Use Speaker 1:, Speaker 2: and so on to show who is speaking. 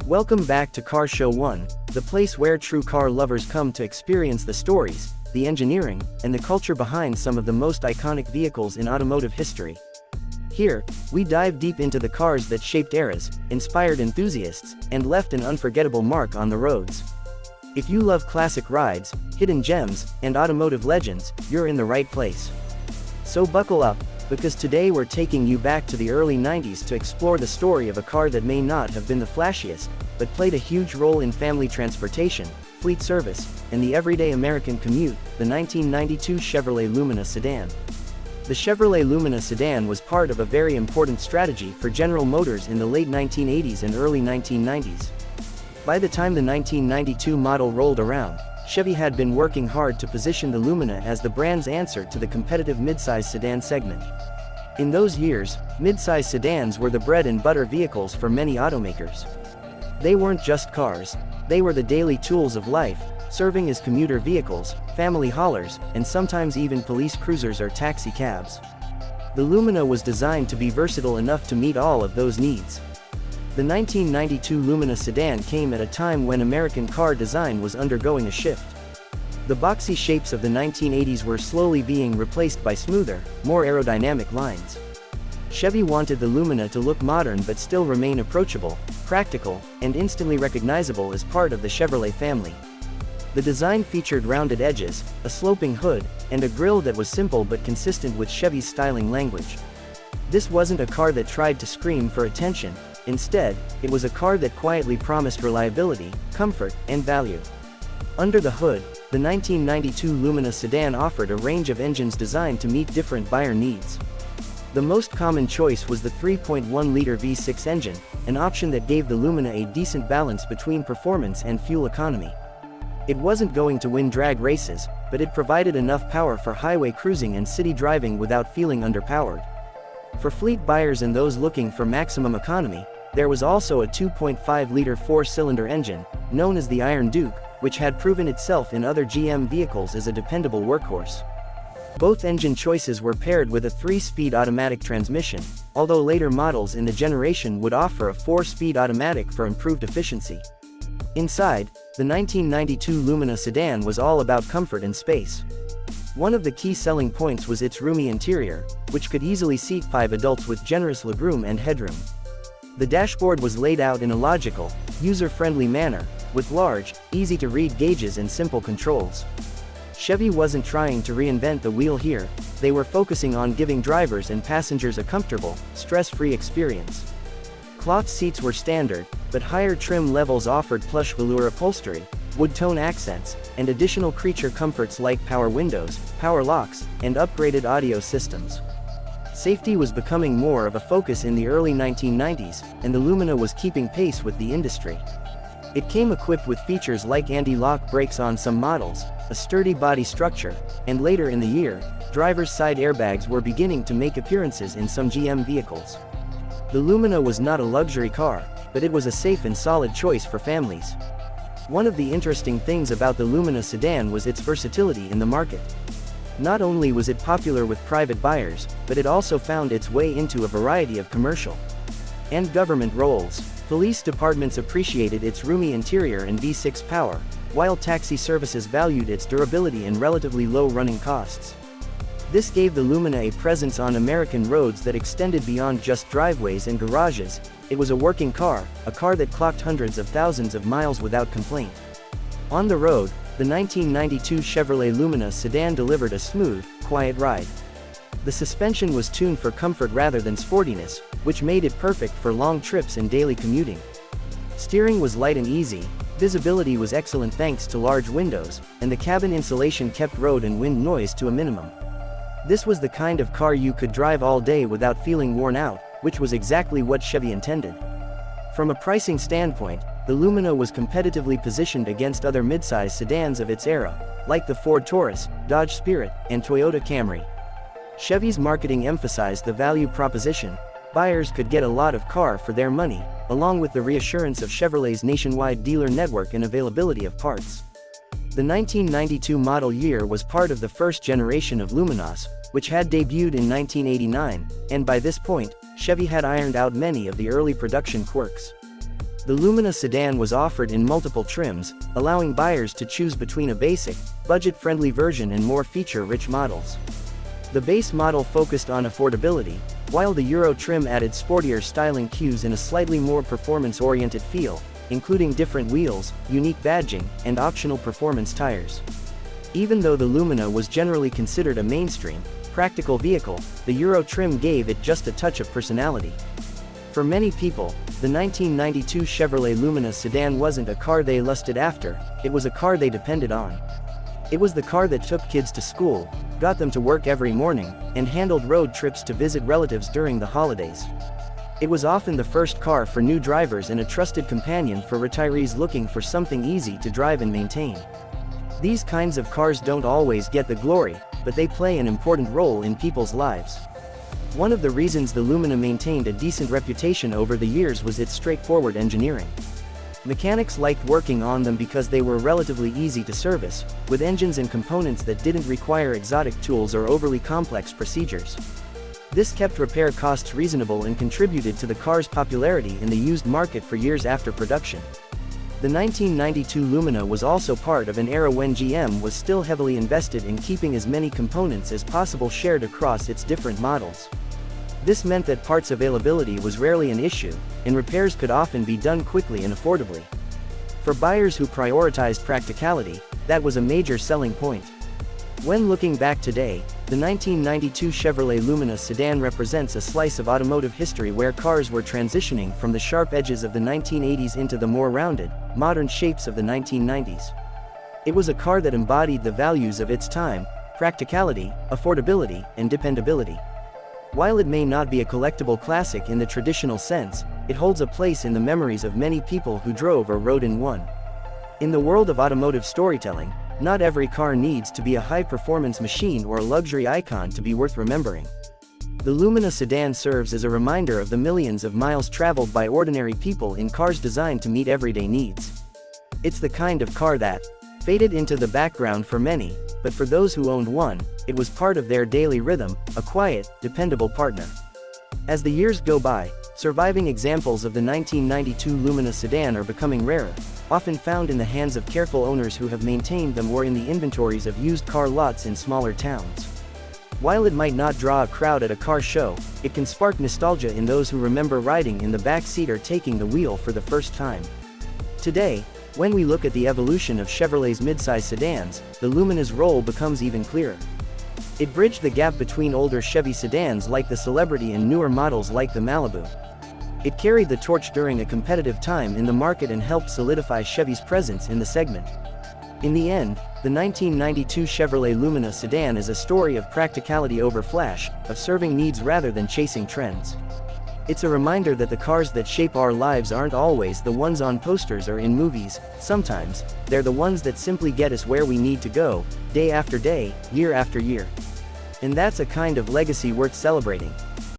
Speaker 1: Welcome back to Car Show 1, the place where true car lovers come to experience the stories, the engineering, and the culture behind some of the most iconic vehicles in automotive history. Here, we dive deep into the cars that shaped eras, inspired enthusiasts, and left an unforgettable mark on the roads. If you love classic rides, hidden gems, and automotive legends, you're in the right place. So buckle up, because today we're taking you back to the early 90s to explore the story of a car that may not have been the flashiest, but played a huge role in family transportation, fleet service, and the everyday American commute, the 1992 Chevrolet Lumina Sedan. The Chevrolet Lumina Sedan was part of a very important strategy for General Motors in the late 1980s and early 1990s. By the time the 1992 model rolled around, Chevy had been working hard to position the Lumina as the brand's answer to the competitive midsize sedan segment. In those years, midsize sedans were the bread and butter vehicles for many automakers. They weren't just cars, they were the daily tools of life, serving as commuter vehicles, family haulers, and sometimes even police cruisers or taxi cabs. The Lumina was designed to be versatile enough to meet all of those needs. The 1992 Lumina Sedan came at a time when American car design was undergoing a shift. The boxy shapes of the 1980s were slowly being replaced by smoother, more aerodynamic lines. Chevy wanted the Lumina to look modern but still remain approachable, practical, and instantly recognizable as part of the Chevrolet family. The design featured rounded edges, a sloping hood, and a grille that was simple but consistent with Chevy's styling language. This wasn't a car that tried to scream for attention. Instead, it was a car that quietly promised reliability, comfort, and value. Under the hood, the 1992 Lumina Sedan offered a range of engines designed to meet different buyer needs. The most common choice was the 3.1-liter V6 engine, an option that gave the Lumina a decent balance between performance and fuel economy. It wasn't going to win drag races, but it provided enough power for highway cruising and city driving without feeling underpowered. For fleet buyers and those looking for maximum economy, there was also a 2.5-liter four-cylinder engine, known as the Iron Duke, which had proven itself in other GM vehicles as a dependable workhorse. Both engine choices were paired with a 3-speed automatic transmission, although later models in the generation would offer a 4-speed automatic for improved efficiency. Inside, the 1992 Lumina Sedan was all about comfort and space. One of the key selling points was its roomy interior, which could easily seat 5 adults with generous legroom and headroom. The dashboard was laid out in a logical, user-friendly manner, with large, easy-to-read gauges and simple controls. Chevy wasn't trying to reinvent the wheel here, they were focusing on giving drivers and passengers a comfortable, stress-free experience. Cloth seats were standard, but higher trim levels offered plush velour upholstery, wood-tone accents, and additional creature comforts like power windows, power locks, and upgraded audio systems. Safety was becoming more of a focus in the early 1990s, and the Lumina was keeping pace with the industry. It came equipped with features like anti-lock brakes on some models, a sturdy body structure, and later in the year, driver's side airbags were beginning to make appearances in some GM vehicles. The Lumina was not a luxury car, but it was a safe and solid choice for families. One of the interesting things about the Lumina Sedan was its versatility in the market. Not only was it popular with private buyers, but it also found its way into a variety of commercial and government roles. Police departments appreciated its roomy interior and V6 power, while taxi services valued its durability and relatively low running costs. This gave the Lumina a presence on American roads that extended beyond just driveways and garages. It was a working car, a car that clocked hundreds of thousands of miles without complaint. On the road, the 1992 Chevrolet Lumina Sedan delivered a smooth, quiet ride. The suspension was tuned for comfort rather than sportiness, which made it perfect for long trips and daily commuting. Steering was light and easy, visibility was excellent thanks to large windows, and the cabin insulation kept road and wind noise to a minimum. This was the kind of car you could drive all day without feeling worn out, which was exactly what Chevy intended. From a pricing standpoint, the Lumina was competitively positioned against other midsize sedans of its era, like the Ford Taurus, Dodge Spirit, and Toyota Camry. Chevy's marketing emphasized the value proposition. Buyers could get a lot of car for their money, along with the reassurance of Chevrolet's nationwide dealer network and availability of parts. The 1992 model year was part of the first generation of Luminas, which had debuted in 1989, and by this point, Chevy had ironed out many of the early production quirks. The Lumina sedan was offered in multiple trims, allowing buyers to choose between a basic, budget-friendly version and more feature-rich models. The base model focused on affordability, while the Euro trim added sportier styling cues and a slightly more performance-oriented feel, including different wheels, unique badging, and optional performance tires. Even though the Lumina was generally considered a mainstream, practical vehicle, the Euro trim gave it just a touch of personality. For many people, the 1992 Chevrolet Lumina Sedan wasn't a car they lusted after, it was a car they depended on. It was the car that took kids to school, got them to work every morning, and handled road trips to visit relatives during the holidays. It was often the first car for new drivers and a trusted companion for retirees looking for something easy to drive and maintain. These kinds of cars don't always get the glory, but they play an important role in people's lives. One of the reasons the Lumina maintained a decent reputation over the years was its straightforward engineering. Mechanics liked working on them because they were relatively easy to service, with engines and components that didn't require exotic tools or overly complex procedures. This kept repair costs reasonable and contributed to the car's popularity in the used market for years after production. The 1992 Lumina was also part of an era when GM was still heavily invested in keeping as many components as possible shared across its different models. This meant that parts availability was rarely an issue, and repairs could often be done quickly and affordably. For buyers who prioritized practicality, that was a major selling point. When looking back today, the 1992 Chevrolet Lumina sedan represents a slice of automotive history where cars were transitioning from the sharp edges of the 1980s into the more rounded, modern shapes of the 1990s. It was a car that embodied the values of its time: practicality, affordability, and dependability. While it may not be a collectible classic in the traditional sense, it holds a place in the memories of many people who drove or rode in one. In the world of automotive storytelling, not every car needs to be a high-performance machine or a luxury icon to be worth remembering. The Lumina sedan serves as a reminder of the millions of miles traveled by ordinary people in cars designed to meet everyday needs. It's the kind of car that faded into the background for many, but for those who owned one, it was part of their daily rhythm, a quiet, dependable partner. As the years go by, surviving examples of the 1992 Lumina sedan are becoming rarer, often found in the hands of careful owners who have maintained them or in the inventories of used car lots in smaller towns. While it might not draw a crowd at a car show, it can spark nostalgia in those who remember riding in the back seat or taking the wheel for the first time. Today, when we look at the evolution of Chevrolet's midsize sedans, the Lumina's role becomes even clearer. It bridged the gap between older Chevy sedans like the Celebrity and newer models like the Malibu. It carried the torch during a competitive time in the market and helped solidify Chevy's presence in the segment. In the end, the 1992 Chevrolet Lumina sedan is a story of practicality over flash, of serving needs rather than chasing trends. It's a reminder that the cars that shape our lives aren't always the ones on posters or in movies. Sometimes, they're the ones that simply get us where we need to go, day after day, year after year. And that's a kind of legacy worth celebrating.